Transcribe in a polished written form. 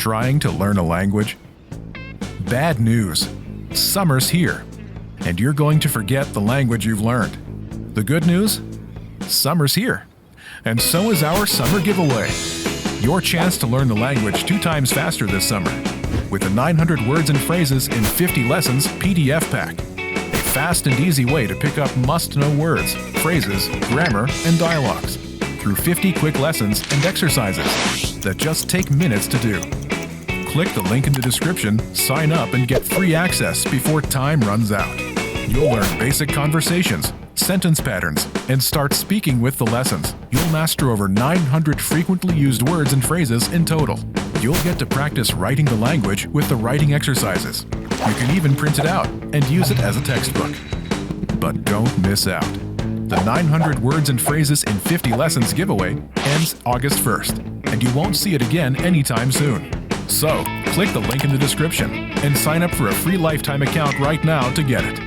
Trying to learn a language? Bad news. Summer's here, and you're going to forget the language you've learned. The good news? Summer's here, and so is our summer giveaway. Your chance to learn the language 2 times faster this summer with the 900 Words and Phrases in 50 Lessons PDF pack. A fast and easy way to pick up must-know words, phrases, grammar, and dialogues through 50 quick lessons and exercises that just take minutes to do. Click the link in the description, sign up, and get free access before time runs out. You'll learn basic conversations, sentence patterns, and start speaking with the lessons. You'll master over 900 frequently used words and phrases in total. You'll get to practice writing the language with the writing exercises. You can even print it out and use it as a textbook. But don't miss out. The 900 Words and Phrases in 50 Lessons giveaway ends August 1st, and you won't see it again anytime soon. So, click the link in the description and sign up for a free lifetime account right now to get it.